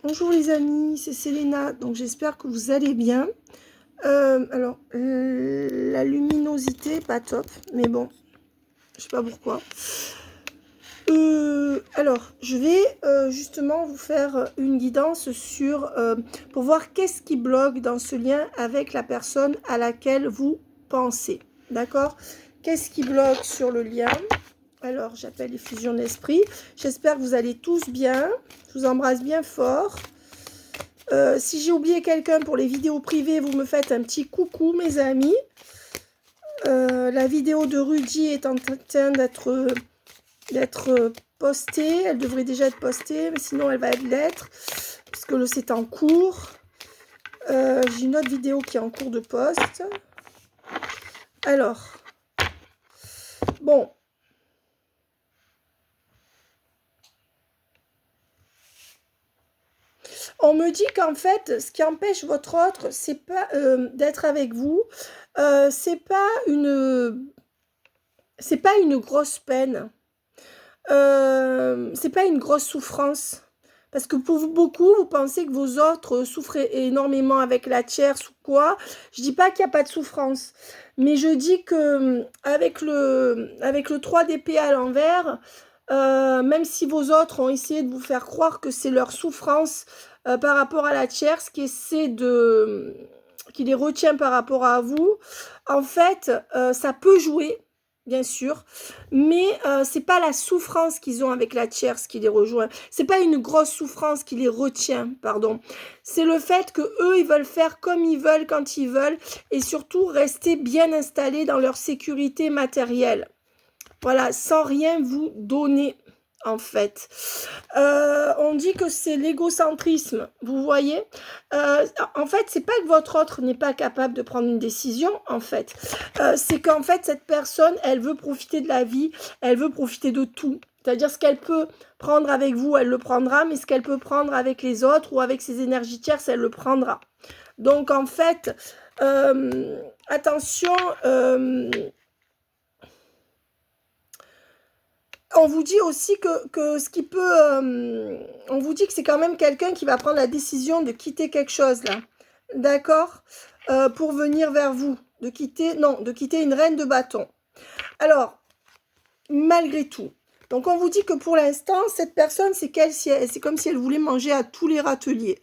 Bonjour les amis, c'est Selena, donc j'espère que vous allez bien. La luminosité, pas top, mais bon, je sais pas pourquoi. Je vais justement vous faire une guidance sur, pour voir qu'est-ce qui bloque dans ce lien avec la personne à laquelle vous pensez. D'accord? Qu'est-ce qui bloque sur le lien? Alors, j'appelle les fusions d'esprit. J'espère que vous allez tous bien. Je vous embrasse bien fort. Si j'ai oublié quelqu'un pour les vidéos privées, vous me faites un petit coucou, mes amis. La vidéo de Rudy est en train d'être postée. Elle devrait déjà être postée, mais sinon elle va l'être, parce que c'est en cours. J'ai une autre vidéo qui est en cours de poste. Alors, bon. On me dit qu'en fait, ce qui empêche votre autre, c'est pas d'être avec vous, c'est pas une grosse peine. C'est pas une grosse souffrance. Parce que pour beaucoup, vous pensez que vos autres souffrent énormément avec la tierce ou quoi. Je dis pas qu'il n'y a pas de souffrance. Mais je dis que avec le 3 d'épée à l'envers, même si vos autres ont essayé de vous faire croire que c'est leur souffrance par rapport à la tierce qui les retient par rapport à vous, en fait, ça peut jouer, bien sûr, mais c'est pas la souffrance qu'ils ont avec la tierce qui les rejoint. C'est pas une grosse souffrance qui les retient, pardon. C'est le fait que eux, ils veulent faire comme ils veulent quand ils veulent et surtout rester bien installés dans leur sécurité matérielle. Voilà, sans rien vous donner, en fait. On dit que c'est l'égocentrisme, vous voyez. En fait, c'est pas que votre autre n'est pas capable de prendre une décision, en fait. C'est qu'en fait, cette personne, elle veut profiter de la vie, elle veut profiter de tout. C'est-à-dire ce qu'elle peut prendre avec vous, elle le prendra, mais ce qu'elle peut prendre avec les autres ou avec ses énergies tierces, elle le prendra. Donc, en fait, attention... on vous dit aussi que ce qui peut... on vous dit que c'est quand même quelqu'un qui va prendre la décision de quitter quelque chose, là. D'accord? Pour venir vers vous. De quitter une reine de bâton. Alors, malgré tout. Donc, on vous dit que pour l'instant, cette personne, c'est comme si elle voulait manger à tous les râteliers.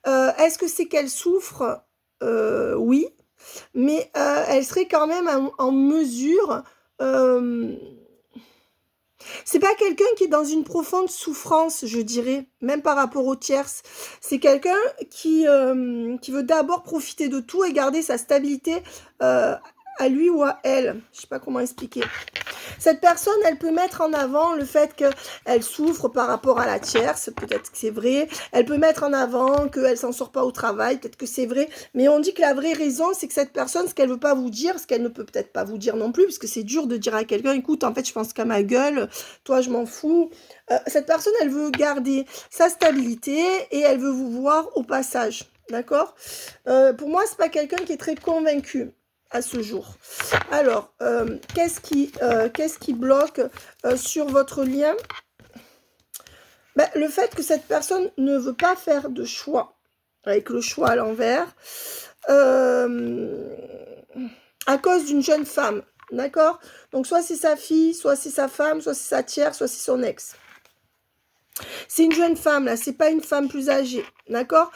Est-ce que c'est qu'elle souffre? Oui. Mais elle serait quand même en mesure... c'est pas quelqu'un qui est dans une profonde souffrance, je dirais, même par rapport aux tierces. C'est quelqu'un qui veut d'abord profiter de tout et garder sa stabilité à lui ou à elle. Je sais pas comment expliquer. Cette personne, elle peut mettre en avant le fait qu'elle souffre par rapport à la tierce, peut-être que c'est vrai. Elle peut mettre en avant qu'elle s'en sort pas au travail, peut-être que c'est vrai. Mais on dit que la vraie raison, c'est que cette personne, ce qu'elle veut pas vous dire, ce qu'elle ne peut peut-être pas vous dire non plus, parce que c'est dur de dire à quelqu'un, écoute, en fait, je pense qu'à ma gueule, toi, je m'en fous. Cette personne, elle veut garder sa stabilité et elle veut vous voir au passage. D'accord? Pour moi, c'est pas quelqu'un qui est très convaincu à ce jour. Alors, qu'est-ce qui bloque sur votre lien? Ben, le fait que cette personne ne veut pas faire de choix, avec le choix à l'envers, à cause d'une jeune femme, d'accord? Donc, soit c'est sa fille, soit c'est sa femme, soit c'est sa tierce, soit c'est son ex. C'est une jeune femme, là, c'est pas une femme plus âgée, d'accord?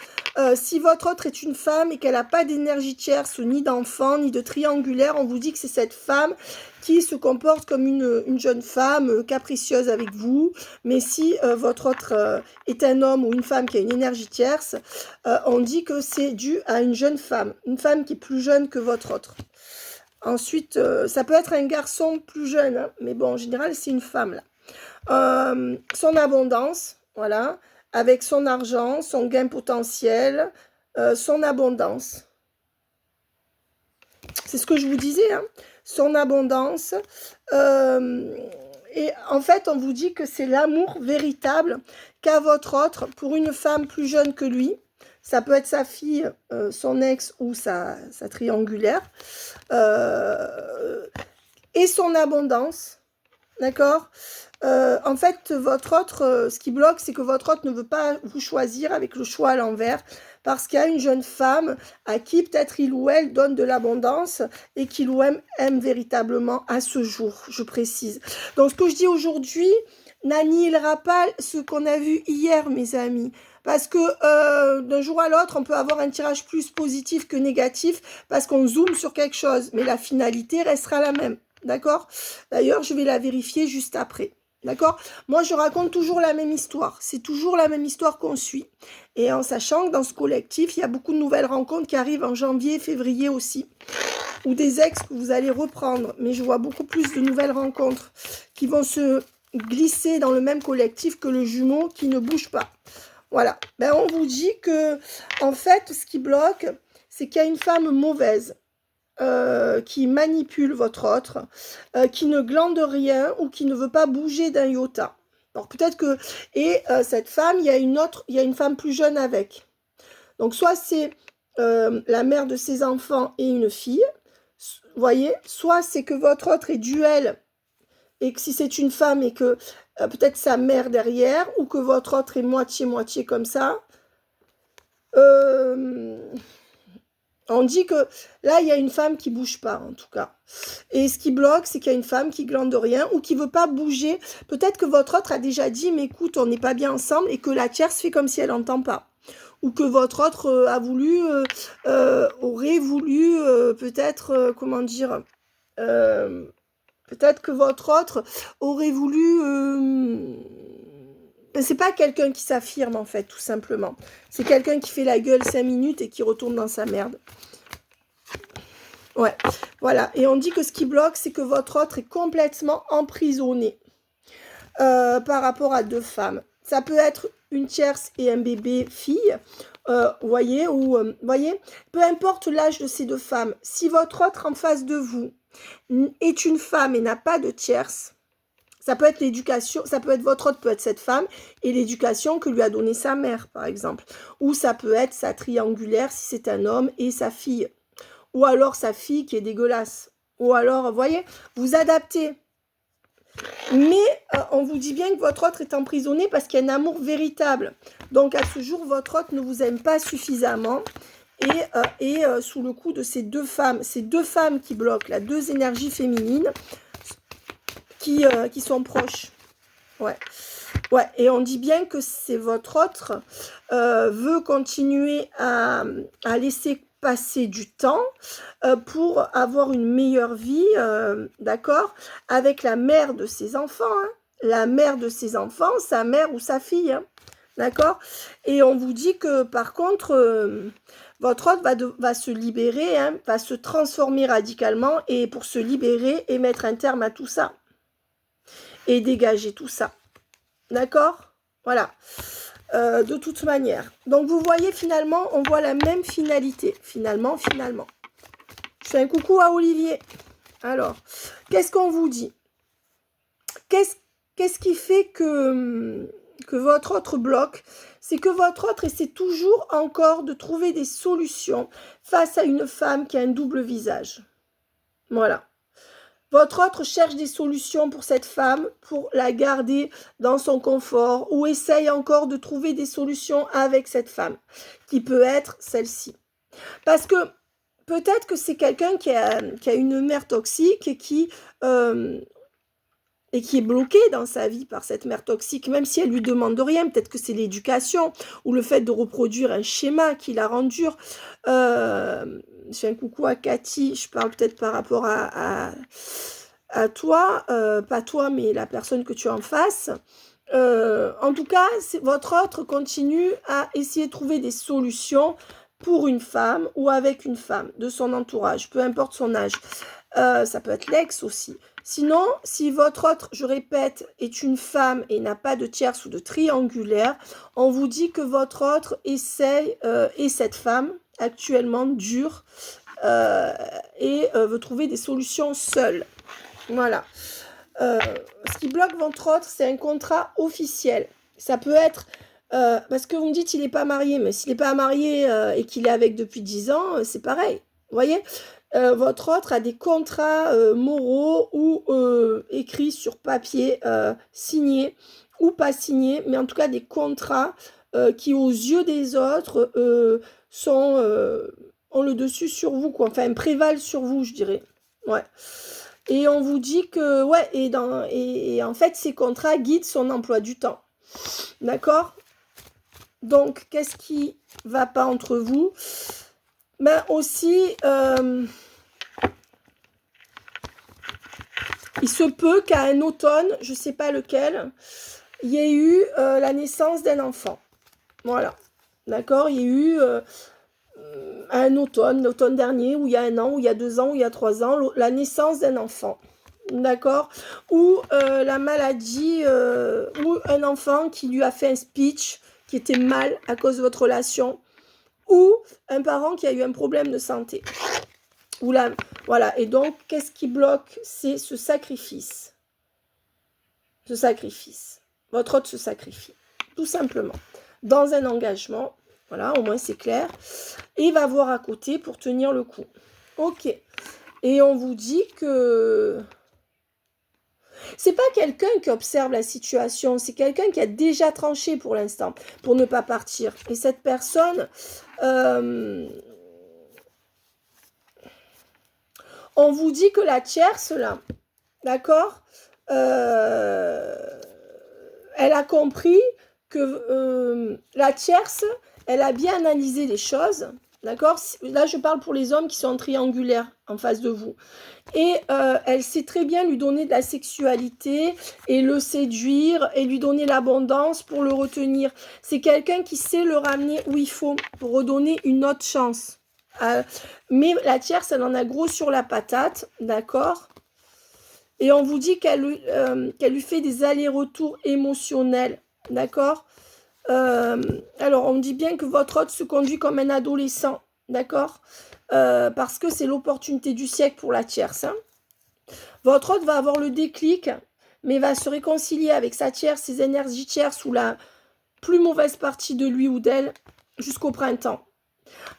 Si votre autre est une femme et qu'elle n'a pas d'énergie tierce, ni d'enfant, ni de triangulaire, on vous dit que c'est cette femme qui se comporte comme une jeune femme capricieuse avec vous. Mais si votre autre est un homme ou une femme qui a une énergie tierce, on dit que c'est dû à une jeune femme qui est plus jeune que votre autre. Ensuite, ça peut être un garçon plus jeune, hein, mais bon, en général, c'est une femme, là. Son abondance, voilà, avec son argent, son gain potentiel, son abondance. C'est ce que je vous disais, hein, son abondance. Et en fait, on vous dit que c'est l'amour véritable qu'a votre autre pour une femme plus jeune que lui. Ça peut être sa fille, son ex ou sa triangulaire. Et son abondance. D'accord? En fait, votre autre, ce qui bloque, c'est que votre autre ne veut pas vous choisir avec le choix à l'envers, parce qu'il y a une jeune femme à qui peut-être il ou elle donne de l'abondance et qu'il ou elle aime véritablement à ce jour, je précise. Donc ce que je dis aujourd'hui n'annihilera pas ce qu'on a vu hier, mes amis. Parce que d'un jour à l'autre, on peut avoir un tirage plus positif que négatif parce qu'on zoome sur quelque chose, mais la finalité restera la même. D'accord? D'ailleurs, je vais la vérifier juste après. D'accord? Moi, je raconte toujours la même histoire. C'est toujours la même histoire qu'on suit. Et en sachant que dans ce collectif, il y a beaucoup de nouvelles rencontres qui arrivent en janvier, février aussi. Ou des ex que vous allez reprendre. Mais je vois beaucoup plus de nouvelles rencontres qui vont se glisser dans le même collectif que le jumeau qui ne bouge pas. Voilà. Ben, on vous dit que, en fait, ce qui bloque, c'est qu'il y a une femme mauvaise. Qui manipule votre autre, qui ne glande rien ou qui ne veut pas bouger d'un iota. Alors peut-être que... Et cette femme, il y a une femme plus jeune avec. Donc soit c'est la mère de ses enfants et une fille, vous voyez, soit c'est que votre autre est duel et que si c'est une femme et que peut-être sa mère derrière, ou que votre autre est moitié-moitié comme ça. On dit que là, il y a une femme qui bouge pas, en tout cas. Et ce qui bloque, c'est qu'il y a une femme qui glande rien ou qui veut pas bouger. Peut-être que votre autre a déjà dit, mais écoute, on n'est pas bien ensemble, et que la tierce fait comme si elle n'entend pas. Ou que votre autre a voulu, aurait voulu, peut-être, comment dire, peut-être que votre autre aurait voulu... c'est pas quelqu'un qui s'affirme, en fait, tout simplement. C'est quelqu'un qui fait la gueule 5 minutes et qui retourne dans sa merde. Ouais, voilà. Et on dit que ce qui bloque, c'est que votre autre est complètement emprisonné par rapport à deux femmes. Ça peut être une tierce et un bébé fille, voyez, ou, voyez, peu importe l'âge de ces deux femmes, si votre autre en face de vous est une femme et n'a pas de tierce, ça peut être l'éducation, ça peut être votre autre, peut être cette femme, et l'éducation que lui a donnée sa mère, par exemple. Ou ça peut être sa triangulaire, si c'est un homme, et sa fille. Ou alors sa fille qui est dégueulasse. Ou alors, vous voyez, vous adaptez. Mais on vous dit bien que votre autre est emprisonné parce qu'il y a un amour véritable. Donc à ce jour, votre autre ne vous aime pas suffisamment. Et sous le coup de ces deux femmes qui bloquent, là, deux énergies féminines, qui sont proches. Ouais. Ouais, et on dit bien que c'est votre autre veut continuer à laisser passer du temps pour avoir une meilleure vie, d'accord, avec la mère de ses enfants, hein, la mère de ses enfants, sa mère ou sa fille, hein, d'accord. Et on vous dit que par contre, votre autre va se libérer, hein, va se transformer radicalement, et pour se libérer et mettre un terme à tout ça. Et dégager tout ça. D'accord? Voilà. De toute manière. Donc, vous voyez, finalement, on voit la même finalité. Finalement. Je fais un coucou à Olivier. Alors, qu'est-ce qu'on vous dit? Qu'est-ce qui fait que votre autre bloque? C'est que votre autre essaie toujours encore de trouver des solutions face à une femme qui a un double visage. Voilà. Votre autre cherche des solutions pour cette femme, pour la garder dans son confort, ou essaye encore de trouver des solutions avec cette femme, qui peut être celle-ci. Parce que peut-être que c'est quelqu'un qui a une mère toxique et qui est bloqué dans sa vie par cette mère toxique, même si elle lui demande rien. Peut-être que c'est l'éducation ou le fait de reproduire un schéma qui la rend dure. Je fais un coucou à Cathy, je parle peut-être par rapport à toi, pas toi, mais la personne que tu as en face. En tout cas, votre autre continue à essayer de trouver des solutions pour une femme ou avec une femme de son entourage, peu importe son âge. Ça peut être l'ex aussi. Sinon, si votre autre, je répète, est une femme et n'a pas de tierce ou de triangulaire, on vous dit que votre autre essaye, et cette femme, actuellement dure, et veut trouver des solutions seule. Voilà. Ce qui bloque votre autre, c'est un contrat officiel. Ça peut être... parce que vous me dites qu'il n'est pas marié, mais s'il n'est pas marié et qu'il est avec depuis 10 ans, c'est pareil. Vous voyez, votre autre a des contrats moraux ou écrits sur papier, signés ou pas signés, mais en tout cas des contrats qui, aux yeux des autres, ont le dessus sur vous, quoi. Enfin, prévalent sur vous, je dirais. Ouais. Et on vous dit que, ouais, et en fait, ces contrats guident son emploi du temps. D'accord? Donc, qu'est-ce qui va pas entre vous? Ben aussi, il se peut qu'à un automne, je ne sais pas lequel, il y ait eu la naissance d'un enfant. Voilà. D'accord? Il y a eu un automne, l'automne dernier, ou il y a 1 an, ou il y a 2 ans, ou il y a 3 ans, la naissance d'un enfant. D'accord? Ou la maladie, ou un enfant qui lui a fait un speech qui était mal à cause de votre relation, ou un parent qui a eu un problème de santé. Voilà. Et donc, qu'est-ce qui bloque? C'est ce sacrifice. Ce sacrifice. Votre autre se sacrifie, tout simplement. Dans un engagement, voilà, au moins c'est clair. Et il va voir à côté pour tenir le coup. Ok. Et on vous dit que c'est pas quelqu'un qui observe la situation, c'est quelqu'un qui a déjà tranché pour l'instant, pour ne pas partir. Et cette personne, on vous dit que la tierce, là, d'accord, elle a compris que la tierce, elle a bien analysé les choses, d'accord? Là, je parle pour les hommes qui sont triangulaires en face de vous. Et elle sait très bien lui donner de la sexualité et le séduire et lui donner l'abondance pour le retenir. C'est quelqu'un qui sait le ramener où il faut pour redonner une autre chance. Mais la tierce, elle en a gros sur la patate, d'accord? Et on vous dit qu'elle lui fait des allers-retours émotionnels, d'accord? Alors, on dit bien que votre hôte se conduit comme un adolescent, d'accord? Parce que c'est l'opportunité du siècle pour la tierce. Hein. Votre hôte va avoir le déclic, mais va se réconcilier avec sa tierce, ses énergies tierces ou la plus mauvaise partie de lui ou d'elle jusqu'au printemps.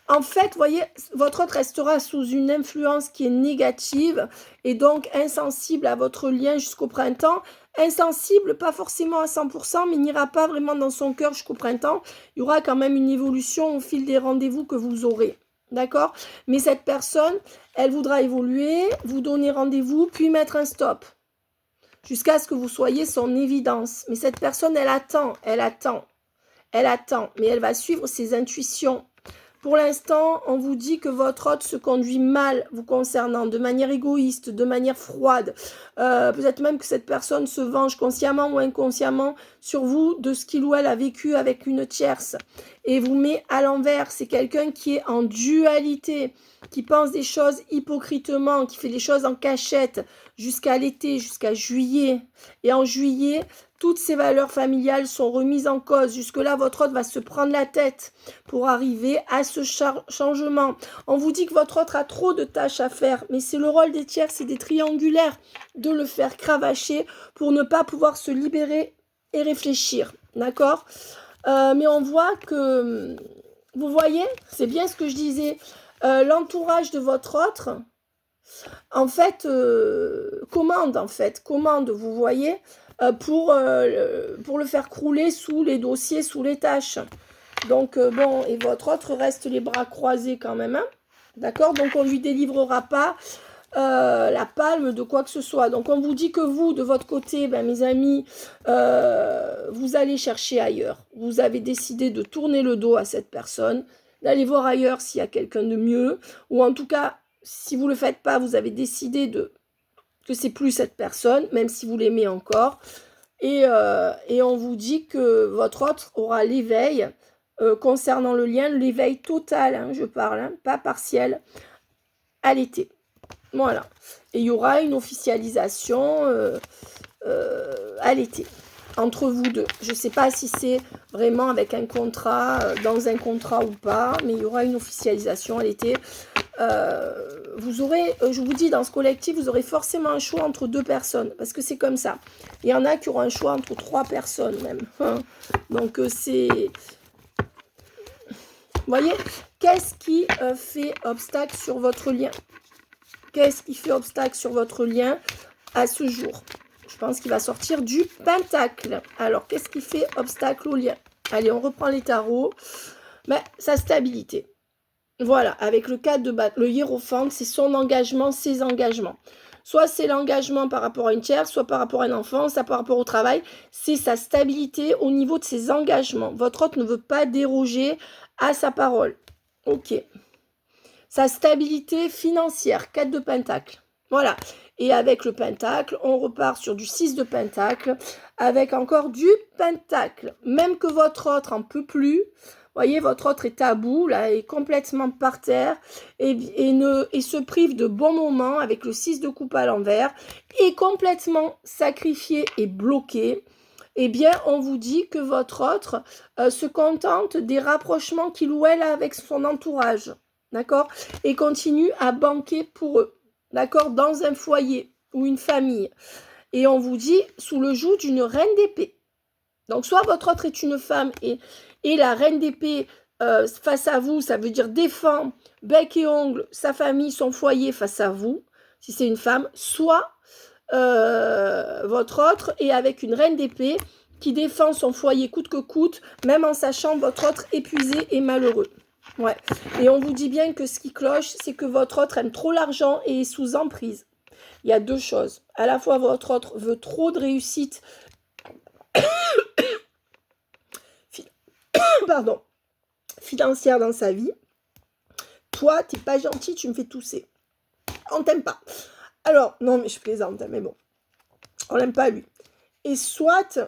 En fait, vous voyez, votre hôte restera sous une influence qui est négative et donc insensible à votre lien jusqu'au printemps. Insensible, pas forcément à 100%, mais n'ira pas vraiment dans son cœur jusqu'au printemps. Il y aura quand même une évolution au fil des rendez-vous que vous aurez. D'accord? Mais cette personne, elle voudra évoluer, vous donner rendez-vous, puis mettre un stop. Jusqu'à ce que vous soyez son évidence. Mais cette personne, elle attend. Mais elle va suivre ses intuitions. Pour l'instant, on vous dit que votre hôte se conduit mal vous concernant, de manière égoïste, de manière froide. Peut-être même que cette personne se venge consciemment ou inconsciemment sur vous de ce qu'il ou elle a vécu avec une tierce et vous met à l'envers. C'est quelqu'un qui est en dualité, qui pense des choses hypocritement, qui fait des choses en cachette jusqu'à l'été, jusqu'à juillet. Et en juillet, toutes ces valeurs familiales sont remises en cause. Jusque-là, votre hôte va se prendre la tête pour arriver à ce changement. On vous dit que votre autre a trop de tâches à faire, mais c'est le rôle des tierces et des triangulaires de le faire cravacher pour ne pas pouvoir se libérer et réfléchir. D'accord? Mais on voit que, vous voyez, c'est bien ce que je disais, l'entourage de votre autre, en fait, commande, vous voyez, pour le faire crouler sous les dossiers, sous les tâches. Donc, bon, et votre autre reste les bras croisés quand même, hein, d'accord? Donc, on ne lui délivrera pas la palme de quoi que ce soit. Donc, on vous dit que vous, de votre côté, ben, mes amis, vous allez chercher ailleurs. Vous avez décidé de tourner le dos à cette personne, d'aller voir ailleurs s'il y a quelqu'un de mieux, ou en tout cas, si vous ne le faites pas, vous avez décidé que c'est plus cette personne, même si vous l'aimez encore. Et on vous dit que votre autre aura l'éveil concernant le lien, l'éveil total, hein, je parle, hein, pas partiel, à l'été. Voilà. Et il y aura une officialisation à l'été, entre vous deux. Je ne sais pas si c'est vraiment avec un contrat, dans un contrat ou pas, mais il y aura une officialisation à l'été. Vous aurez, je vous dis, dans ce collectif, vous aurez forcément un choix entre 2 personnes, parce que c'est comme ça. Il y en a qui auront un choix entre 3 personnes même. Donc c'est... Vous voyez, qu'est-ce qui fait obstacle sur votre lien? Qu'est-ce qui fait obstacle sur votre lien à ce jour? Je pense qu'il va sortir du pentacle. Alors, qu'est-ce qui fait obstacle au lien? Allez, on reprend les tarots. Ben, sa stabilité. Voilà, avec le 4 de batte, le hiérophante, c'est son engagement, ses engagements. Soit c'est l'engagement par rapport à une tierce, soit par rapport à un enfant, soit par rapport au travail. C'est sa stabilité au niveau de ses engagements. Votre hôte ne veut pas déroger à sa parole. Ok. Sa stabilité financière, 4 de pentacle. Voilà. Et avec le pentacle, on repart sur du 6 de pentacle, avec encore du pentacle. Même que votre autre en peut plus, voyez, votre autre est à bout, là, est complètement par terre, et se prive de bons moments avec le 6 de coupe à l'envers, est complètement sacrifié et bloqué. Eh bien, on vous dit que votre autre se contente des rapprochements qu'il ou elle a avec son entourage, d'accord? Et continue à banquer pour eux. D'accord, dans un foyer ou une famille. Et on vous dit sous le joug d'une reine d'épée. Donc, soit votre autre est une femme et la reine d'épée face à vous, ça veut dire défend bec et ongle sa famille, son foyer face à vous, si c'est une femme, soit votre autre est avec une reine d'épée qui défend son foyer coûte que coûte, même en sachant votre autre épuisé et malheureux. Ouais. Et on vous dit bien que ce qui cloche, c'est que votre autre aime trop l'argent et est sous emprise. Il y a deux choses. À la fois, votre autre veut trop de réussite pardon, financière dans sa vie. Toi, t'es pas gentil, tu me fais tousser. On t'aime pas. Alors, non, mais je plaisante, mais bon. On l'aime pas, lui. Et soit,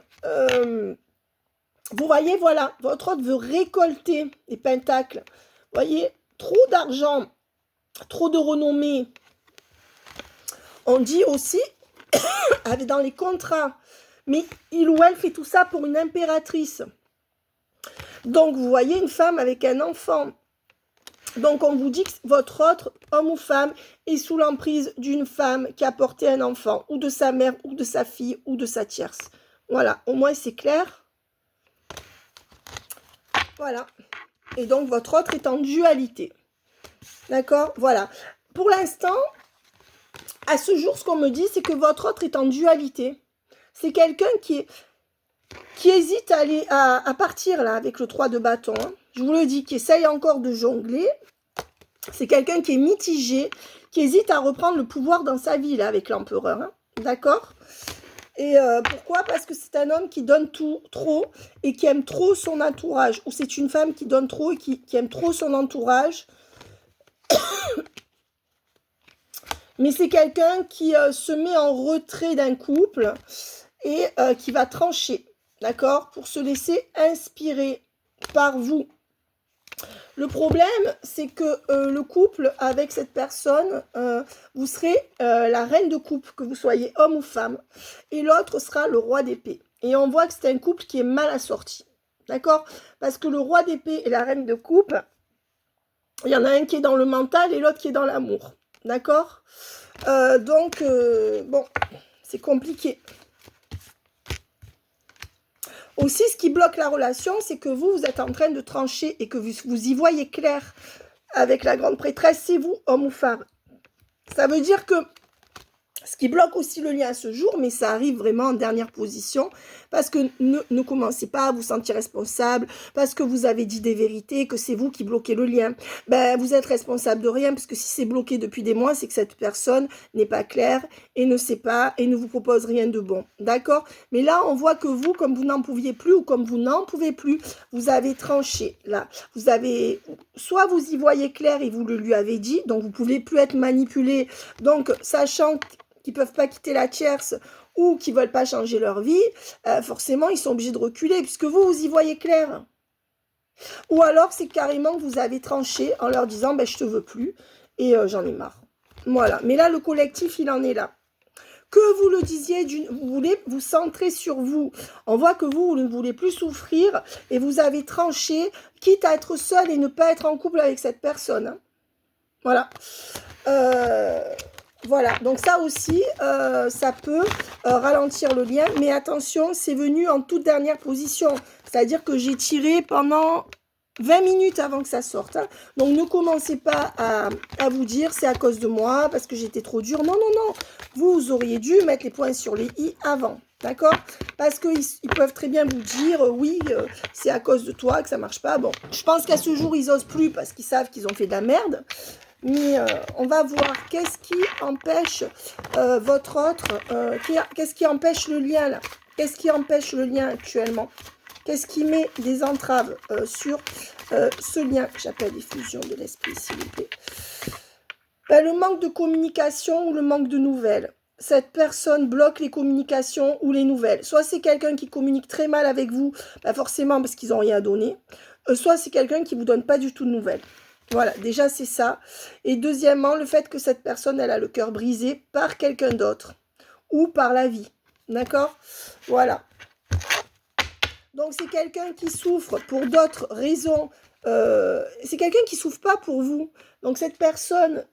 vous voyez, voilà, votre autre veut récolter les pentacles. Vous voyez, trop d'argent, trop de renommée. On dit aussi, dans les contrats, mais il ou elle fait tout ça pour une impératrice. Donc, vous voyez une femme avec un enfant. Donc, on vous dit que votre autre, homme ou femme, est sous l'emprise d'une femme qui a porté un enfant, ou de sa mère, ou de sa fille, ou de sa tierce. Voilà, au moins c'est clair. Voilà. Et donc, votre autre est en dualité. D'accord? Voilà. Pour l'instant, à ce jour, ce qu'on me dit, c'est que votre autre est en dualité. C'est quelqu'un qui hésite à partir là avec le 3 de bâton. Hein. Je vous le dis, qui essaye encore de jongler. C'est quelqu'un qui est mitigé, qui hésite à reprendre le pouvoir dans sa vie là avec l'empereur. Hein. D'accord? Et pourquoi? Parce que c'est un homme qui donne tout trop et qui aime trop son entourage. Ou c'est une femme qui donne trop et qui aime trop son entourage. Mais c'est quelqu'un qui se met en retrait d'un couple et qui va trancher, d'accord? Pour se laisser inspirer par vous. Le problème, c'est que le couple avec cette personne, vous serez la reine de coupe, que vous soyez homme ou femme, et l'autre sera le roi d'épée. Et on voit que c'est un couple qui est mal assorti, d'accord? Parce que le roi d'épée et la reine de coupe, il y en a un qui est dans le mental et l'autre qui est dans l'amour, d'accord? Donc, bon, c'est compliqué. Aussi, ce qui bloque la relation, c'est que vous êtes en train de trancher et que vous y voyez clair avec la grande prêtresse, c'est vous, homme ou femme. Ça veut dire que ce qui bloque aussi le lien à ce jour, mais ça arrive vraiment en dernière position, parce que ne commencez pas à vous sentir responsable, parce que vous avez dit des vérités, que c'est vous qui bloquez le lien. Ben, vous êtes responsable de rien, parce que si c'est bloqué depuis des mois, c'est que cette personne n'est pas claire et ne sait pas et ne vous propose rien de bon. D'accord? Mais là, on voit que vous, comme vous n'en pouviez plus ou comme vous n'en pouvez plus, vous avez tranché. Là, vous avez, soit vous y voyez clair et vous le lui avez dit, donc vous ne pouvez plus être manipulé. Donc, sachant qui ne peuvent pas quitter la tierce ou qui ne veulent pas changer leur vie, forcément, ils sont obligés de reculer, puisque vous y voyez clair. Ou alors, c'est carrément que vous avez tranché en leur disant, ben, je ne te veux plus, et j'en ai marre. Voilà. Mais là, le collectif, il en est là. Que vous le disiez, vous voulez vous centrer sur vous. On voit que vous ne voulez plus souffrir, et vous avez tranché, quitte à être seul et ne pas être en couple avec cette personne. Hein. Voilà. Voilà, donc ça aussi, ça peut ralentir le lien. Mais attention, c'est venu en toute dernière position. C'est-à-dire que j'ai tiré pendant 20 minutes avant que ça sorte. Hein. Donc, ne commencez pas à vous dire c'est à cause de moi, parce que j'étais trop dure. Non, non, non. Vous auriez dû mettre les points sur les i avant. D'accord? Parce qu'ils peuvent très bien vous dire oui, c'est à cause de toi que ça marche pas. Bon, je pense qu'à ce jour, ils osent plus parce qu'ils savent qu'ils ont fait de la merde. Mais on va voir qu'est-ce qui empêche votre autre, qu'est-ce qui empêche le lien là? Qu'est-ce qui empêche le lien actuellement? Qu'est-ce qui met des entraves sur ce lien? J'appelle effusion de l'esprit, s'il vous plaît. Ben, le manque de communication ou le manque de nouvelles. Cette personne bloque les communications ou les nouvelles. Soit c'est quelqu'un qui communique très mal avec vous, ben forcément parce qu'ils n'ont rien à donner. Soit c'est quelqu'un qui ne vous donne pas du tout de nouvelles. Voilà, déjà c'est ça. Et deuxièmement, le fait que cette personne, elle a le cœur brisé par quelqu'un d'autre ou par la vie. D'accord? Voilà. Donc c'est quelqu'un qui souffre pour d'autres raisons. C'est quelqu'un qui ne souffre pas pour vous. Donc cette personne,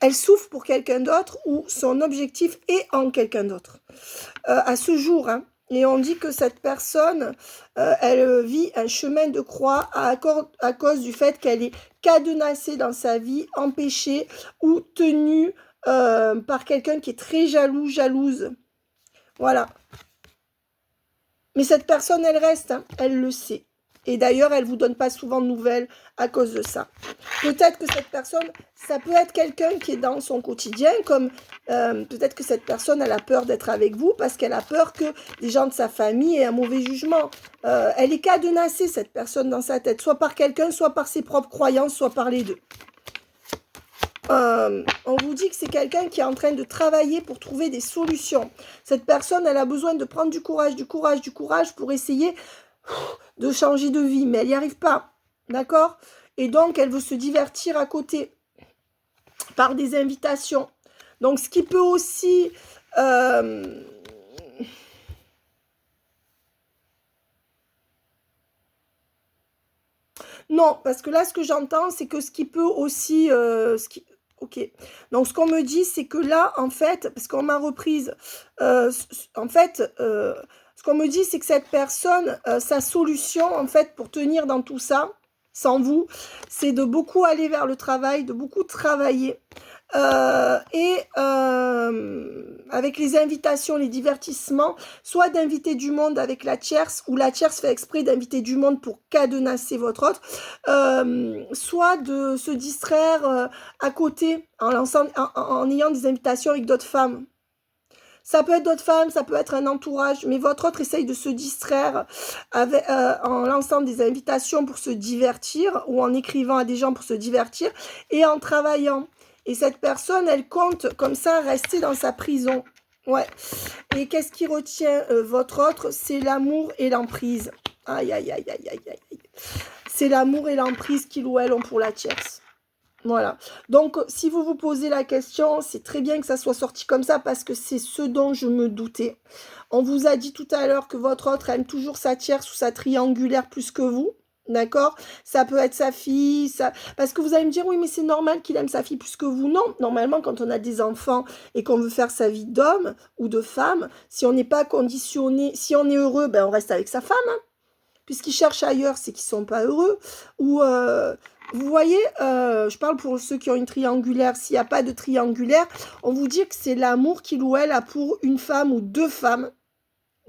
elle souffre pour quelqu'un d'autre ou son objectif est en quelqu'un d'autre. À ce jour, hein. Et on dit que cette personne, elle vit un chemin de croix à cause du fait qu'elle est cadenassée dans sa vie, empêchée ou tenue par quelqu'un qui est très jaloux, jalouse. Voilà. Mais cette personne, elle reste, hein, elle le sait. Et d'ailleurs, elle ne vous donne pas souvent de nouvelles à cause de ça. Peut-être que cette personne, ça peut être quelqu'un qui est dans son quotidien, comme peut-être que cette personne, elle a peur d'être avec vous parce qu'elle a peur que les gens de sa famille aient un mauvais jugement. Elle est cadenassée, cette personne, dans sa tête, soit par quelqu'un, soit par ses propres croyances, soit par les deux. On vous dit que c'est quelqu'un qui est en train de travailler pour trouver des solutions. Cette personne, elle a besoin de prendre du courage pour essayer de changer de vie, mais elle n'y arrive pas, d'accord? Et donc, elle veut se divertir à côté par des invitations. Donc, ce qui peut aussi... Non, parce que là, ce que j'entends, c'est que ce qui peut aussi... Ok. Donc, ce qu'on me dit, c'est que là, en fait, parce qu'on m'a reprise, en fait... ce qu'on me dit, c'est que cette personne, sa solution, en fait, pour tenir dans tout ça, sans vous, c'est de beaucoup aller vers le travail, de beaucoup travailler. Avec les invitations, les divertissements, soit d'inviter du monde avec la tierce, ou la tierce fait exprès d'inviter du monde pour cadenasser votre autre, soit de se distraire à côté en ayant des invitations avec d'autres femmes. Ça peut être d'autres femmes, ça peut être un entourage, mais votre autre essaye de se distraire en lançant des invitations pour se divertir ou en écrivant à des gens pour se divertir et en travaillant. Et cette personne, elle compte comme ça rester dans sa prison. Ouais. Et qu'est-ce qui retient votre autre? C'est l'amour et l'emprise. Aïe, aïe, aïe, aïe, aïe, aïe. C'est l'amour et l'emprise qu'ils ou elles ont pour la tierce. Voilà. Donc, si vous vous posez la question, c'est très bien que ça soit sorti comme ça parce que c'est ce dont je me doutais. On vous a dit tout à l'heure que votre autre aime toujours sa tierce ou sa triangulaire plus que vous. D'accord? Ça peut être sa fille, ça... Parce que vous allez me dire, oui, mais c'est normal qu'il aime sa fille plus que vous. Non, normalement, quand on a des enfants et qu'on veut faire sa vie d'homme ou de femme, si on n'est pas conditionné, si on est heureux, ben on reste avec sa femme. Hein. Puisqu'ils cherchent ailleurs, c'est qu'ils ne sont pas heureux. Ou... vous voyez, je parle pour ceux qui ont une triangulaire. S'il n'y a pas de triangulaire, on vous dit que c'est l'amour qu'il ou elle a pour une femme ou deux femmes,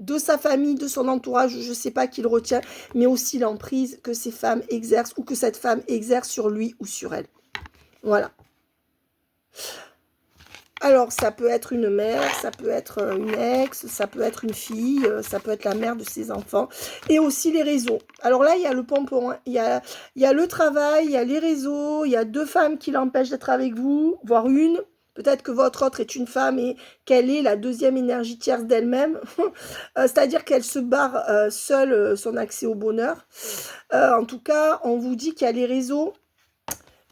de sa famille, de son entourage, je ne sais pas qui le retient, mais aussi l'emprise que ces femmes exercent ou que cette femme exerce sur lui ou sur elle. Voilà. Alors, ça peut être une mère, ça peut être une ex, ça peut être une fille, ça peut être la mère de ses enfants. Et aussi les réseaux. Alors là, il y a le pompon, hein. Il y a le travail, il y a les réseaux, il y a deux femmes qui l'empêchent d'être avec vous, voire une. Peut-être que votre autre est une femme et qu'elle est la deuxième énergie tierce d'elle-même. C'est-à-dire qu'elle se barre seule son accès au bonheur. En tout cas, on vous dit qu'il y a les réseaux.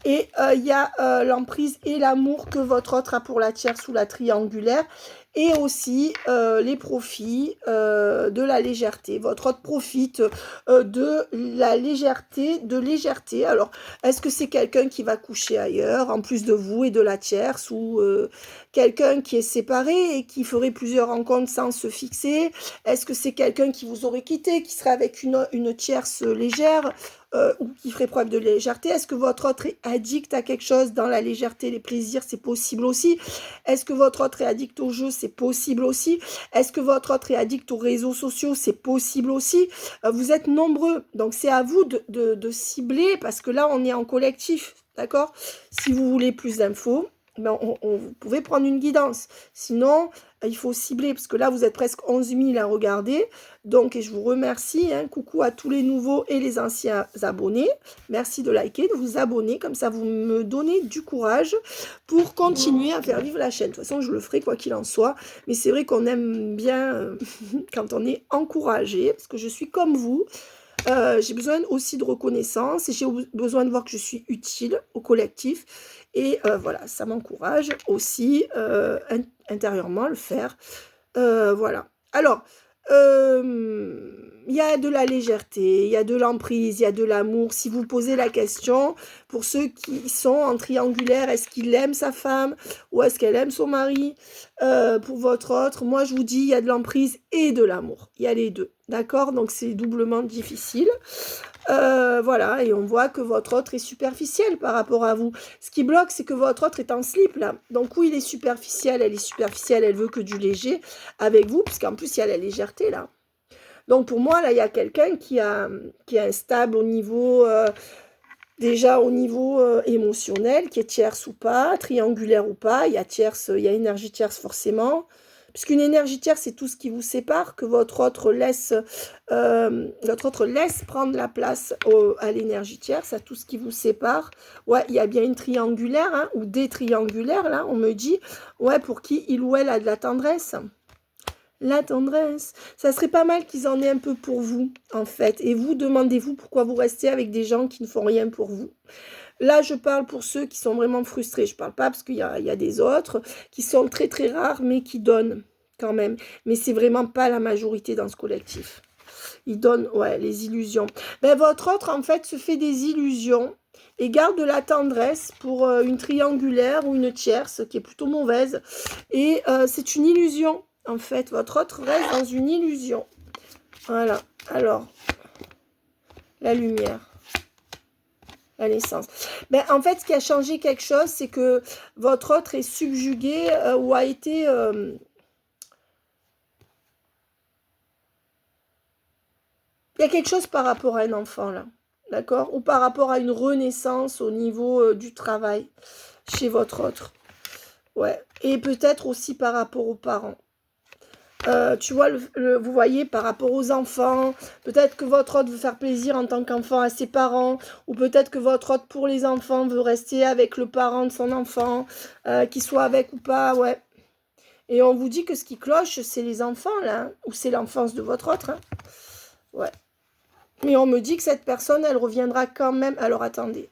Et il y a l'emprise et l'amour que votre autre a pour la tierce ou la triangulaire. et aussi les profits de la légèreté. Votre hôte profite de la légèreté. Alors, est-ce que c'est quelqu'un qui va coucher ailleurs, en plus de vous et de la tierce, ou quelqu'un qui est séparé et qui ferait plusieurs rencontres sans se fixer? Est-ce que c'est quelqu'un qui vous aurait quitté, qui serait avec une tierce légère? Ou qui ferait preuve de légèreté? Est-ce que votre autre est addict à quelque chose dans la légèreté, les plaisirs? C'est possible aussi. Est-ce que votre autre est addict au jeu? C'est possible aussi. Est-ce que votre autre est addict aux réseaux sociaux? C'est possible aussi. Vous êtes nombreux, donc c'est à vous de cibler, parce que là, on est en collectif, d'accord? Si vous voulez plus d'infos, ben vous pouvez prendre une guidance. Sinon, il faut cibler, parce que là, vous êtes presque 11 000 à regarder. Donc, et je vous remercie, hein, coucou à tous les nouveaux et les anciens abonnés. Merci de liker, de vous abonner, comme ça vous me donnez du courage pour continuer à faire vivre la chaîne. De toute façon, je le ferai quoi qu'il en soit, mais c'est vrai qu'on aime bien quand on est encouragé, parce que je suis comme vous. J'ai besoin aussi de reconnaissance et j'ai besoin de voir que je suis utile au collectif. Et voilà, ça m'encourage aussi intérieurement à le faire. Voilà. Alors, il y a de la légèreté, il y a de l'emprise, il y a de l'amour. Si vous posez la question, pour ceux qui sont en triangulaire, est-ce qu'il aime sa femme ou est-ce qu'elle aime son mari? Pour votre autre, moi je vous dis, il y a de l'emprise et de l'amour. Il y a les deux, d'accord? Donc c'est doublement difficile. Voilà, et on voit que votre autre est superficiel par rapport à vous. Ce qui bloque, c'est que votre autre est en slip, là. Donc oui, il est superficiel, elle est superficielle, elle veut que du léger avec vous, puisqu'en plus, il y a la légèreté, là. Donc pour moi, là, il y a quelqu'un qui est instable au niveau, déjà au niveau émotionnel, qui est tierce ou pas, triangulaire ou pas. Il y a tierce, il y a énergie tierce forcément. Puisqu'une énergie tierce, c'est tout ce qui vous sépare, que votre autre laisse prendre la place à l'énergie tierce, à tout ce qui vous sépare. Ouais, il y a bien une triangulaire, hein, ou des triangulaires, là, on me dit, ouais, pour qui il ou elle a de la tendresse. La tendresse. Ça serait pas mal qu'ils en aient un peu pour vous, en fait. Et vous, demandez-vous pourquoi vous restez avec des gens qui ne font rien pour vous. Là, je parle pour ceux qui sont vraiment frustrés. Je parle pas parce qu'il y a des autres qui sont très très rares, mais qui donnent quand même. Mais c'est vraiment pas la majorité dans ce collectif. Ils donnent, ouais, les illusions. Ben, votre autre, en fait, se fait des illusions et garde de la tendresse pour une triangulaire ou une tierce qui est plutôt mauvaise. Et c'est une illusion, en fait. Votre autre reste dans une illusion. Voilà. Alors, la lumière. La naissance. Ben, en fait, ce qui a changé quelque chose, c'est que votre autre est subjugué ou a été... il y a quelque chose par rapport à un enfant, là. D'accord? Ou par rapport à une renaissance au niveau du travail chez votre autre. Ouais. Et peut-être aussi par rapport aux parents. Tu vois, vous voyez, par rapport aux enfants, peut-être que votre hôte veut faire plaisir en tant qu'enfant à ses parents, ou peut-être que votre hôte pour les enfants veut rester avec le parent de son enfant, qu'il soit avec ou pas, ouais. Et on vous dit que ce qui cloche, c'est les enfants, là, hein, ou c'est l'enfance de votre autre, hein. Ouais. Mais on me dit que cette personne, elle reviendra quand même. Alors, attendez.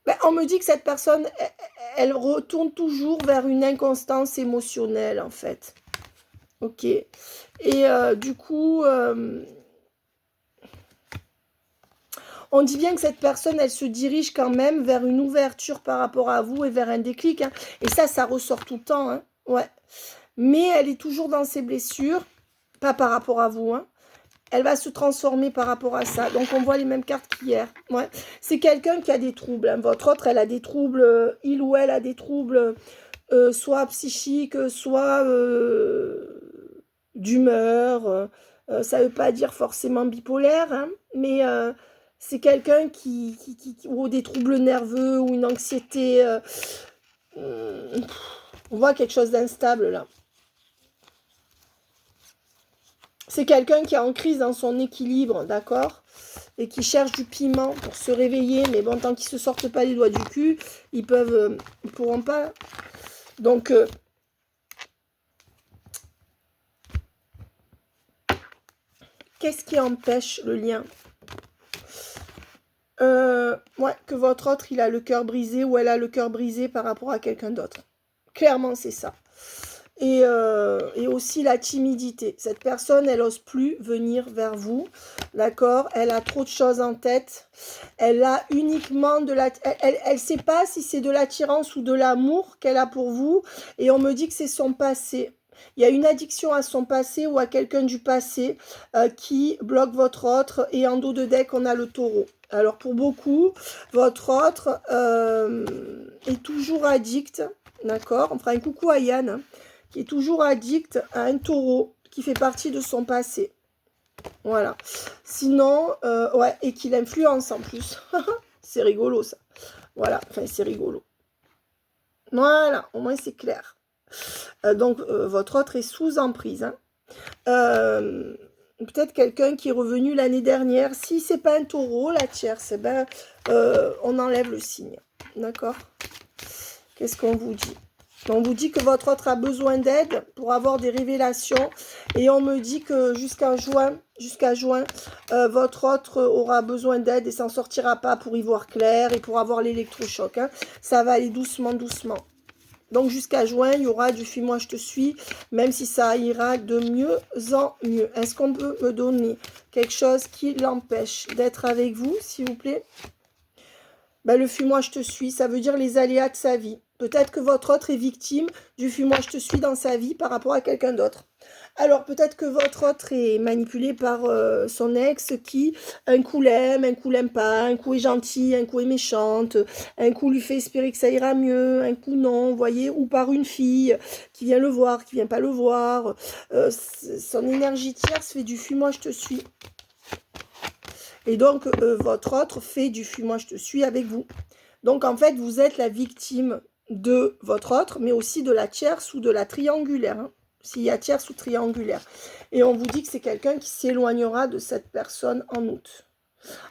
Ben, on me dit que cette personne, elle retourne toujours vers une inconstance émotionnelle, en fait. Ok. Et du coup, on dit bien que cette personne, elle se dirige quand même vers une ouverture par rapport à vous et vers un déclic, hein. Et ça ressort tout le temps, hein. Ouais. Mais elle est toujours dans ses blessures, pas par rapport à vous, hein. Elle va se transformer par rapport à ça. Donc, on voit les mêmes cartes qu'hier. Ouais. C'est quelqu'un qui a des troubles, hein. Votre autre, elle a des troubles, il ou elle a des troubles, soit psychiques, soit d'humeur. Ça ne veut pas dire forcément bipolaire, hein, mais c'est quelqu'un ou des troubles nerveux ou une anxiété. On voit quelque chose d'instable là. C'est quelqu'un qui est en crise dans son équilibre, d'accord? Et qui cherche du piment pour se réveiller. Mais bon, tant qu'ils ne se sortent pas les doigts du cul, ils pourront pas. Donc, qu'est-ce qui empêche le lien? Ouais, que votre autre, il a le cœur brisé ou elle a le cœur brisé par rapport à quelqu'un d'autre. Clairement, c'est ça. et aussi la timidité. Cette personne, elle n'ose plus venir vers vous, d'accord? Elle a trop de choses en tête. Elle a uniquement de la... Elle sait pas si c'est de l'attirance ou de l'amour qu'elle a pour vous. Et on me dit que c'est son passé. Il y a une addiction à son passé ou à quelqu'un du passé qui bloque votre autre. Et en dos de deck, on a le taureau. Alors pour beaucoup, votre autre est toujours addict, d'accord? On fera un coucou à Yann, hein, qui est toujours addict à un taureau qui fait partie de son passé. Voilà. Sinon, ouais, et qui l'influence en plus. C'est rigolo ça. Voilà, enfin c'est rigolo. Voilà, au moins c'est clair. Donc votre autre est sous emprise. Hein. Peut-être quelqu'un qui est revenu l'année dernière. Si c'est pas un taureau, la tierce, eh ben, on enlève le signe. D'accord? Qu'est-ce qu'on vous dit? On vous dit que votre autre a besoin d'aide pour avoir des révélations. Et on me dit que jusqu'à juin, votre autre aura besoin d'aide et s'en sortira pas pour y voir clair et pour avoir l'électrochoc. Hein. Ça va aller doucement, doucement. Donc jusqu'à juin, il y aura du fuis-moi, je te suis, même si ça ira de mieux en mieux. Est-ce qu'on peut me donner quelque chose qui l'empêche d'être avec vous, s'il vous plaît? Ben, le fuis-moi, je te suis, ça veut dire les aléas de sa vie. Peut-être que votre autre est victime du fuis-moi, je te suis dans sa vie par rapport à quelqu'un d'autre. Alors, peut-être que votre autre est manipulé par son ex qui, un coup l'aime, un coup l'aime pas, un coup est gentil, un coup est méchante, un coup lui fait espérer que ça ira mieux, un coup non, vous voyez, ou par une fille qui vient le voir, qui vient pas le voir. Son énergie tierce fait du fuis-moi, je te suis. Et donc, votre autre fait du fuis-moi, je te suis avec vous. Donc, en fait, vous êtes la victime de votre autre, mais aussi de la tierce ou de la triangulaire. Hein, s'il y a tierce ou triangulaire. Et on vous dit que c'est quelqu'un qui s'éloignera de cette personne en août.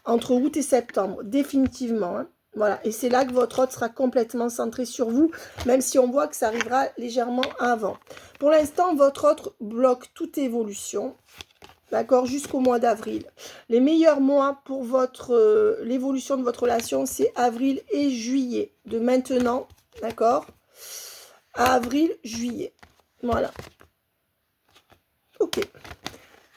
Entre août et septembre, définitivement. Hein. Voilà. Et c'est là que votre autre sera complètement centré sur vous, même si on voit que ça arrivera légèrement avant. Pour l'instant, votre autre bloque toute évolution. D'accord, jusqu'au mois d'avril. Les meilleurs mois pour l'évolution de votre relation, c'est avril et juillet. De maintenant, d'accord, à avril, juillet. Voilà. Ok.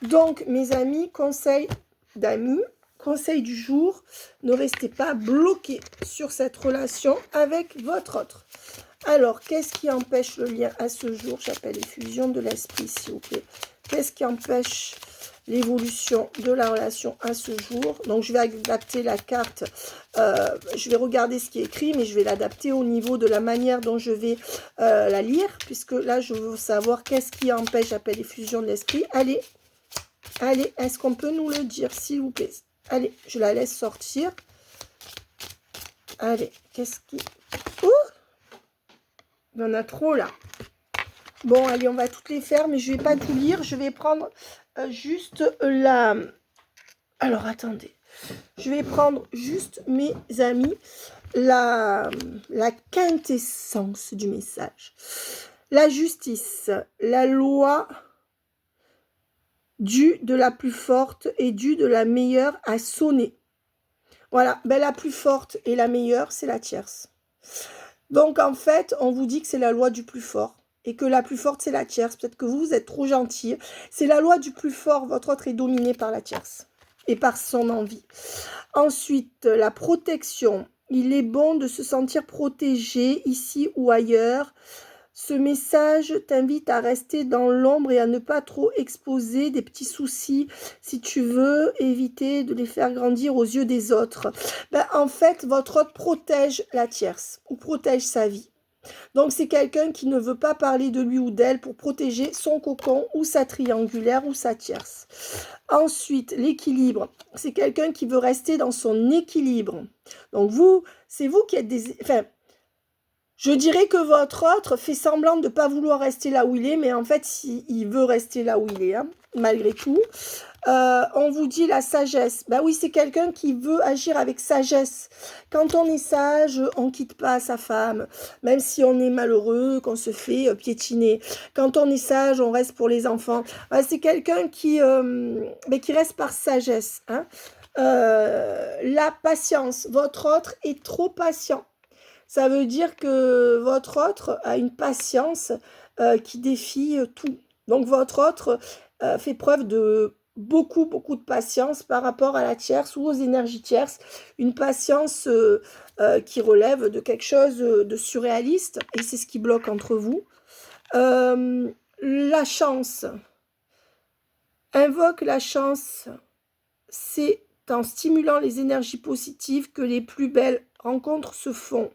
Donc, mes amis, conseil d'amis, conseil du jour, ne restez pas bloqués sur cette relation avec votre autre. Alors, qu'est-ce qui empêche le lien à ce jour? J'appelle effusion de l'esprit, s'il vous plaît. Qu'est-ce qui empêche l'évolution de la relation à ce jour? Donc, je vais adapter la carte. Je vais regarder ce qui est écrit, mais je vais l'adapter au niveau de la manière dont je vais la lire, puisque là, je veux savoir qu'est-ce qui empêche, j'appelle effusion de l'esprit. Allez, allez, est-ce qu'on peut nous le dire, s'il vous plaît? Allez, je la laisse sortir. Allez, qu'est-ce qui... Ouh, il y en a trop, là. Bon, allez, on va toutes les faire, mais je ne vais pas tout lire. Je vais prendre juste la... Alors, attendez. Je vais prendre juste, mes amis, la quintessence du message. La justice, la loi due de la plus forte et due de la meilleure a sonné. Voilà, ben, la plus forte et la meilleure, c'est la tierce. Donc, en fait, on vous dit que c'est la loi du plus fort. Et que la plus forte, c'est la tierce. Peut-être que vous êtes trop gentil. C'est la loi du plus fort. Votre autre est dominé par la tierce. Et par son envie. Ensuite, la protection. Il est bon de se sentir protégé ici ou ailleurs. Ce message t'invite à rester dans l'ombre et à ne pas trop exposer des petits soucis si tu veux éviter de les faire grandir aux yeux des autres. Ben, en fait, votre autre protège la tierce ou protège sa vie. Donc, c'est quelqu'un qui ne veut pas parler de lui ou d'elle pour protéger son cocon ou sa triangulaire ou sa tierce. Ensuite, l'équilibre. C'est quelqu'un qui veut rester dans son équilibre. Donc, vous, c'est vous qui êtes des... Enfin, je dirais que votre autre fait semblant de ne pas vouloir rester là où il est, mais en fait, il veut rester là où il est, hein, malgré tout. On vous dit la sagesse. Ben oui, c'est quelqu'un qui veut agir avec sagesse. Quand on est sage, on ne quitte pas sa femme, même si on est malheureux, qu'on se fait piétiner. Quand on est sage, on reste pour les enfants. C'est quelqu'un qui reste par sagesse. Hein. La patience. Votre autre est trop patient. Ça veut dire que votre autre a une patience qui défie tout. Donc votre autre fait preuve de beaucoup, beaucoup de patience par rapport à la tierce ou aux énergies tierces. Une patience qui relève de quelque chose de surréaliste, et c'est ce qui bloque entre vous. La chance. Invoque la chance. C'est en stimulant les énergies positives que les plus belles rencontres se font.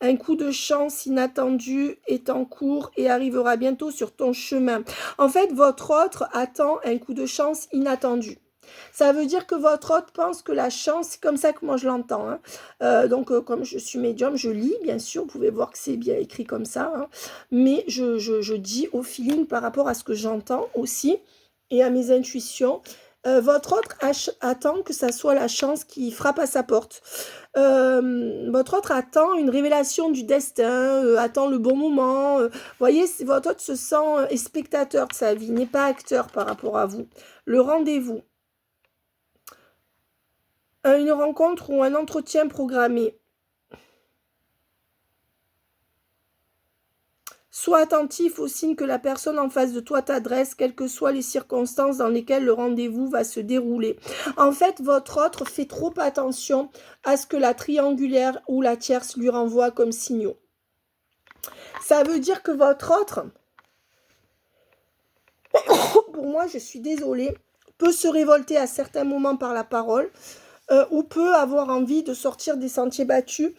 Un coup de chance inattendu est en cours et arrivera bientôt sur ton chemin. En fait, votre autre attend un coup de chance inattendu. Ça veut dire que votre hôte pense que la chance, c'est comme ça que moi je l'entends. Hein. Comme je suis médium, je lis, bien sûr, vous pouvez voir que c'est bien écrit comme ça. Hein. Mais je dis au feeling par rapport à ce que j'entends aussi et à mes intuitions. Votre autre attend que ça soit la chance qui frappe à sa porte. Votre autre attend une révélation du destin, attend le bon moment. Voyez, votre autre se sent spectateur de sa vie, n'est pas acteur par rapport à vous. Le rendez-vous. Une rencontre ou un entretien programmé. Sois attentif aux signes que la personne en face de toi t'adresse, quelles que soient les circonstances dans lesquelles le rendez-vous va se dérouler. En fait, votre autre fait trop attention à ce que la triangulaire ou la tierce lui renvoie comme signaux. Ça veut dire que votre autre, pour moi, je suis désolée, peut se révolter à certains moments par la parole, ou peut avoir envie de sortir des sentiers battus.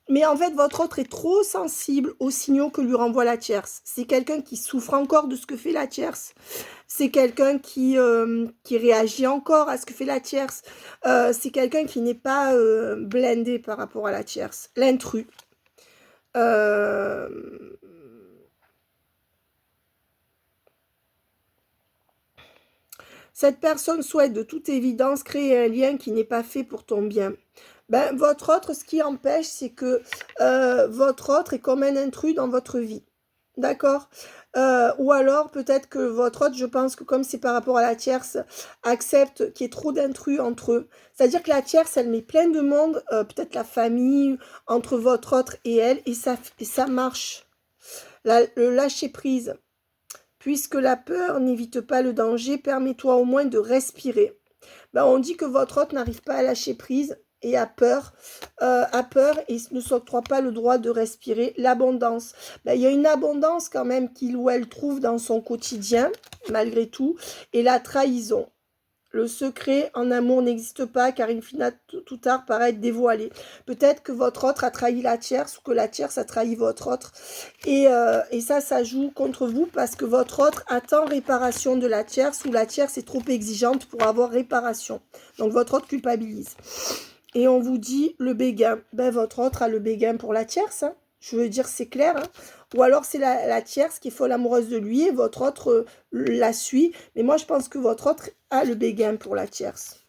Mais en fait, votre autre est trop sensible aux signaux que lui renvoie la tierce. C'est quelqu'un qui souffre encore de ce que fait la tierce. C'est quelqu'un qui réagit encore à ce que fait la tierce. C'est quelqu'un qui n'est pas blindé par rapport à la tierce. L'intrus. Cette personne souhaite de toute évidence créer un lien qui n'est pas fait pour ton bien. Ben, votre autre, ce qui empêche, c'est que votre autre est comme un intrus dans votre vie. D'accord. Ou alors, peut-être que votre autre, je pense que comme c'est par rapport à la tierce, accepte qu'il y ait trop d'intrus entre eux. C'est-à-dire que la tierce, elle met plein de monde, peut-être la famille, entre votre autre et elle, et ça marche. Le lâcher-prise. Puisque la peur n'évite pas le danger, permets-toi au moins de respirer. Ben, on dit que votre hôte n'arrive pas à lâcher prise et a peur et ne s'octroie pas le droit de respirer. L'abondance. Ben, il y a une abondance quand même qu'il ou elle trouve dans son quotidien, malgré tout, et la trahison. Le secret en amour n'existe pas car il finit tout tard par être dévoilé. Peut-être que votre autre a trahi la tierce ou que la tierce a trahi votre autre. Et ça joue contre vous parce que votre autre attend réparation de la tierce ou la tierce est trop exigeante pour avoir réparation. Donc votre autre culpabilise. Et on vous dit le béguin. Ben votre autre a le béguin pour la tierce. Hein. Je veux dire, c'est clair. Hein. Ou alors c'est la tierce qui est folle amoureuse de lui et votre autre la suit. Mais moi, je pense que votre autre a le béguin pour la tierce.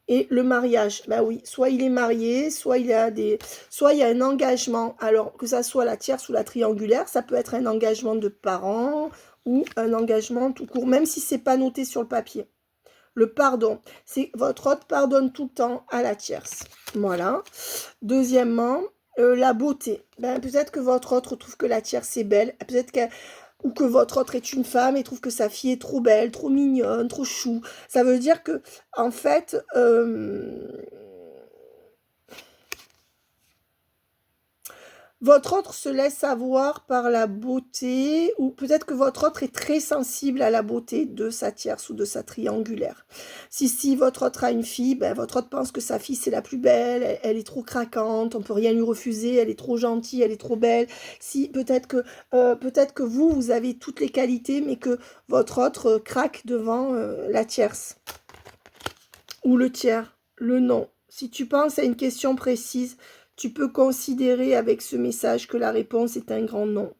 Et le mariage, ben oui, soit il est marié, soit il y a un engagement. Alors, que ça soit la tierce ou la triangulaire, ça peut être un engagement de parents ou un engagement tout court, même si c'est pas noté sur le papier. Le pardon, c'est votre autre pardonne tout le temps à la tierce. Voilà. Deuxièmement, la beauté. Ben, peut-être que votre autre trouve que la tierce est belle. Peut-être ou que votre autre est une femme et trouve que sa fille est trop belle, trop mignonne, trop chou. Ça veut dire que, en fait, votre autre se laisse avoir par la beauté, ou peut-être que votre autre est très sensible à la beauté de sa tierce ou de sa triangulaire. Si votre autre a une fille, ben, votre autre pense que sa fille c'est la plus belle, elle est trop craquante, on peut rien lui refuser, elle est trop gentille, elle est trop belle. Si peut-être que vous avez toutes les qualités, mais que votre autre craque devant la tierce ou le tiers, le non. Si tu penses à une question précise, tu peux considérer avec ce message que la réponse est un grand non.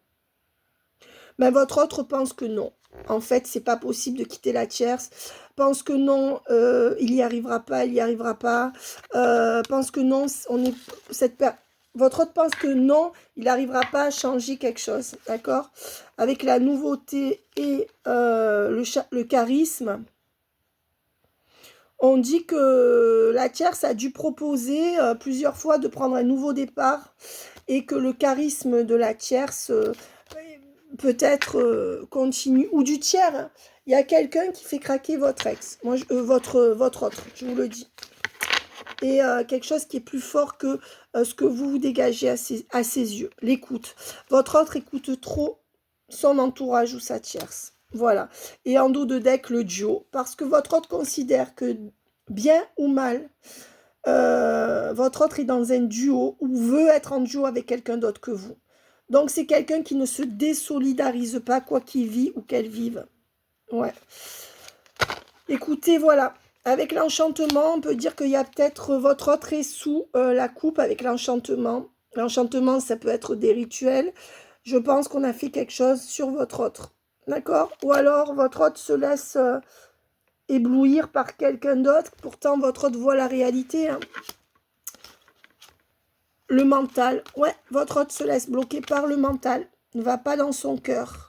Mais votre autre pense que non. En fait, c'est pas possible de quitter la tierce. Pense que non, il n'y arrivera pas, il n'y arrivera pas. Pense que non, votre autre pense que non, il n'arrivera pas à changer quelque chose. D'accord? Avec la nouveauté et le charisme. On dit que la tierce a dû proposer plusieurs fois de prendre un nouveau départ et que le charisme de la tierce peut-être continue, ou du tiers, hein. Il y a quelqu'un qui fait craquer votre ex, moi, votre autre, je vous le dis. Et quelque chose qui est plus fort que ce que vous dégagez à ses yeux. L'écoute. Votre autre écoute trop son entourage ou sa tierce. Voilà. Et en dos de deck, le duo. Parce que votre autre considère que, bien ou mal, votre autre est dans un duo ou veut être en duo avec quelqu'un d'autre que vous. Donc, c'est quelqu'un qui ne se désolidarise pas, quoi qu'il vit ou qu'elle vive. Ouais. Écoutez, voilà. Avec l'enchantement, on peut dire qu'il y a peut-être votre autre est sous la coupe avec l'enchantement. L'enchantement, ça peut être des rituels. Je pense qu'on a fait quelque chose sur votre autre. D'accord? Ou alors, votre autre se laisse éblouir par quelqu'un d'autre. Pourtant, votre autre voit la réalité. Hein. Le mental. Ouais, votre autre se laisse bloquer par le mental. Ne va pas dans son cœur.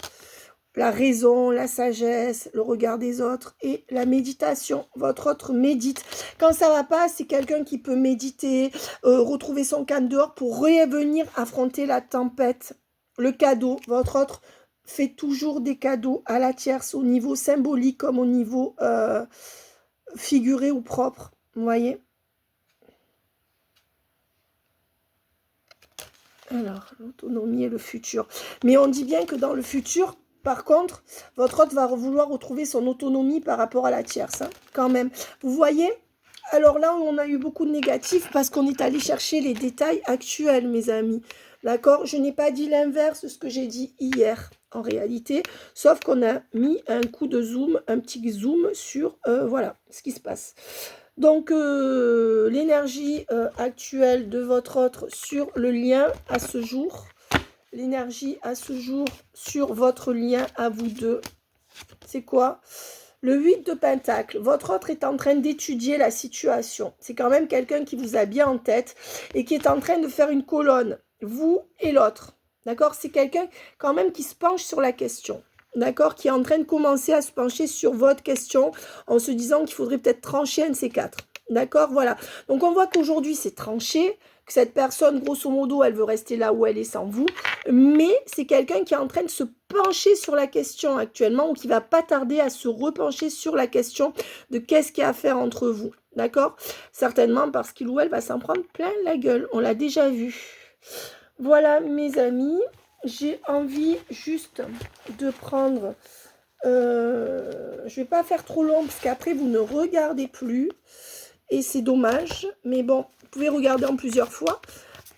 La raison, la sagesse, le regard des autres et la méditation. Votre autre médite. Quand ça va pas, c'est quelqu'un qui peut méditer, retrouver son calme dehors pour revenir affronter la tempête. Le cadeau, votre autre fait toujours des cadeaux à la tierce au niveau symbolique comme au niveau figuré ou propre. Vous voyez? Alors, l'autonomie et le futur. Mais on dit bien que dans le futur, par contre, votre autre va vouloir retrouver son autonomie par rapport à la tierce, hein, quand même. Vous voyez? Alors là, on a eu beaucoup de négatifs parce qu'on est allé chercher les détails actuels, mes amis. D'accord? Je n'ai pas dit l'inverse de ce que j'ai dit hier, en réalité. Sauf qu'on a mis un coup de zoom, un petit zoom sur, voilà, ce qui se passe. Donc, l'énergie actuelle de votre autre sur le lien à ce jour. L'énergie à ce jour sur votre lien à vous deux. C'est quoi? Le 8 de Pentacle. Votre autre est en train d'étudier la situation. C'est quand même quelqu'un qui vous a bien en tête et qui est en train de faire une colonne. Vous et l'autre. D'accord? C'est quelqu'un quand même qui se penche sur la question. D'accord? Qui est en train de commencer à se pencher sur votre question en se disant qu'il faudrait peut-être trancher un de ces quatre. D'accord? Voilà. Donc, on voit qu'aujourd'hui, c'est tranché, que cette personne, grosso modo, elle veut rester là où elle est sans vous. Mais c'est quelqu'un qui est en train de se pencher sur la question actuellement ou qui va pas tarder à se repencher sur la question de qu'est-ce qu'il y a à faire entre vous. D'accord? Certainement parce qu'il ou elle va s'en prendre plein la gueule. On l'a déjà vu. Voilà, mes amis. J'ai envie juste de prendre... je vais pas faire trop long parce qu'après, vous ne regardez plus. Et c'est dommage. Mais bon, vous pouvez regarder en plusieurs fois.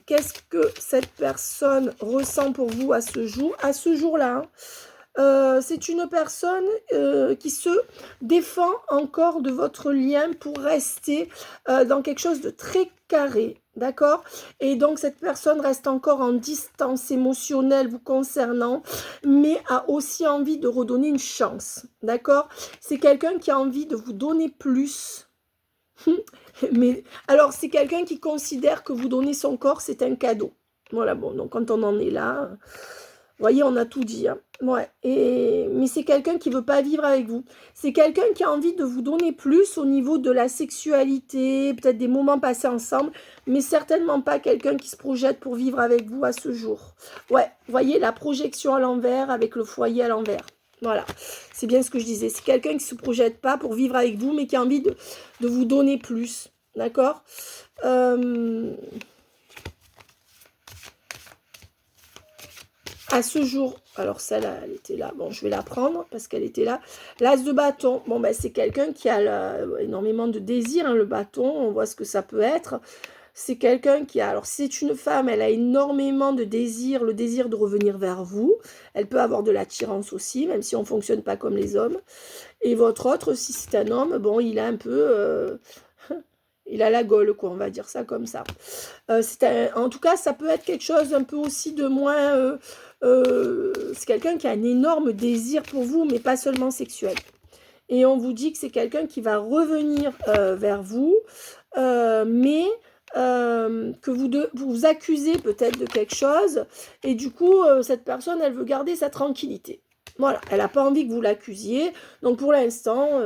Qu'est-ce que cette personne ressent pour vous à ce jour? À ce jour-là, c'est une personne qui se défend encore de votre lien pour rester dans quelque chose de très carré. D'accord? Et donc, cette personne reste encore en distance émotionnelle vous concernant, mais a aussi envie de redonner une chance. D'accord? C'est quelqu'un qui a envie de vous donner plus. Mais alors, c'est quelqu'un qui considère que vous donnez son corps, c'est un cadeau. Voilà, bon, donc quand on en est là, vous voyez, on a tout dit. Hein. Ouais. Mais c'est quelqu'un qui ne veut pas vivre avec vous. C'est quelqu'un qui a envie de vous donner plus au niveau de la sexualité, peut-être des moments passés ensemble, mais certainement pas quelqu'un qui se projette pour vivre avec vous à ce jour. Ouais, vous voyez, la projection à l'envers avec le foyer à l'envers. Voilà, c'est bien ce que je disais. C'est quelqu'un qui ne se projette pas pour vivre avec vous, mais qui a envie de vous donner plus. D'accord? À ce jour, alors celle-là, elle était là. Bon, je vais la prendre parce qu'elle était là. L'as de bâton. Bon, ben, c'est quelqu'un qui a énormément de désir. Hein, le bâton, on voit ce que ça peut être. C'est quelqu'un qui a... Alors, si c'est une femme, elle a énormément de désir, le désir de revenir vers vous. Elle peut avoir de l'attirance aussi, même si on ne fonctionne pas comme les hommes. Et votre autre, si c'est un homme, bon, il a un peu... il a la gaule, quoi, on va dire ça comme ça. En tout cas, ça peut être quelque chose un peu aussi de moins... c'est quelqu'un qui a un énorme désir pour vous, mais pas seulement sexuel. Et on vous dit que c'est quelqu'un qui va revenir vers vous, mais... que vous accusez peut-être de quelque chose, et du coup, cette personne, elle veut garder sa tranquillité. Voilà, elle n'a pas envie que vous l'accusiez, donc pour l'instant,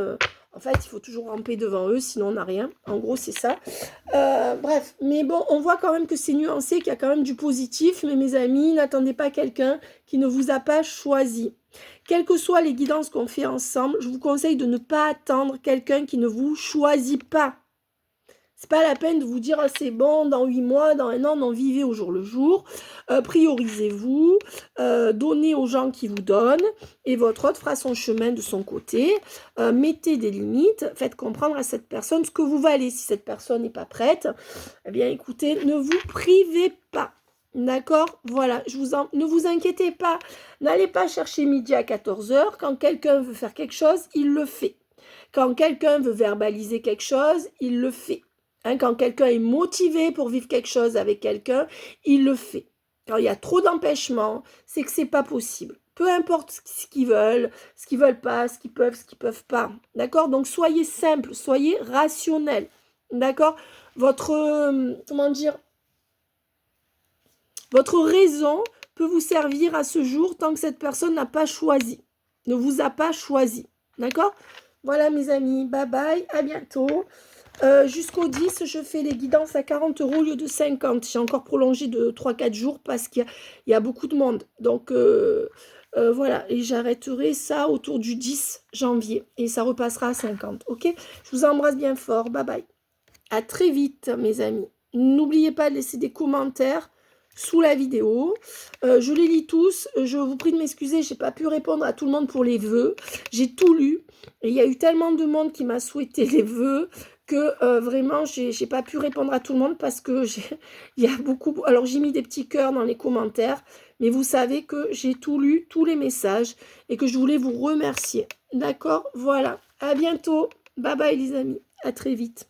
En fait, il faut toujours ramper devant eux, sinon on n'a rien. En gros, c'est ça. Bref, mais bon, on voit quand même que c'est nuancé, qu'il y a quand même du positif. Mais mes amis, n'attendez pas quelqu'un qui ne vous a pas choisi. Quelles que soient les guidances qu'on fait ensemble, je vous conseille de ne pas attendre quelqu'un qui ne vous choisit pas. C'est pas la peine de vous dire ah, c'est bon, dans 8 mois, dans 1 an, non, vivez au jour le jour, priorisez-vous, donnez aux gens qui vous donnent, et votre autre fera son chemin de son côté, mettez des limites, faites comprendre à cette personne ce que vous valez. Si cette personne n'est pas prête, eh bien écoutez, ne vous privez pas. D'accord? Voilà, ne vous inquiétez pas, n'allez pas chercher midi à 14h, quand quelqu'un veut faire quelque chose, il le fait. Quand quelqu'un veut verbaliser quelque chose, il le fait. Quand quelqu'un est motivé pour vivre quelque chose avec quelqu'un, il le fait. Quand il y a trop d'empêchements, c'est que c'est pas possible. Peu importe ce qu'ils veulent pas, ce qu'ils peuvent pas. D'accord? Donc soyez simple, soyez rationnel. D'accord? Votre votre raison peut vous servir à ce jour tant que cette personne n'a pas choisi, ne vous a pas choisi. D'accord? Voilà mes amis, bye bye, à bientôt. Jusqu'au 10, je fais les guidances à 40 € au lieu de 50. J'ai encore prolongé de 3-4 jours parce qu'il y a beaucoup de monde. Donc voilà, et j'arrêterai ça autour du 10 janvier. Et ça repassera à 50, ok? Je vous embrasse bien fort, bye bye. À très vite mes amis. N'oubliez pas de laisser des commentaires sous la vidéo. Je les lis tous. Je vous prie de m'excuser, je n'ai pas pu répondre à tout le monde pour les vœux. J'ai tout lu. Et il y a eu tellement de monde qui m'a souhaité les vœux que vraiment, j'ai pas pu répondre à tout le monde parce que il y a beaucoup... Alors, j'ai mis des petits cœurs dans les commentaires, mais vous savez que j'ai tout lu, tous les messages, et que je voulais vous remercier. D'accord? Voilà. À bientôt. Bye bye les amis. À très vite.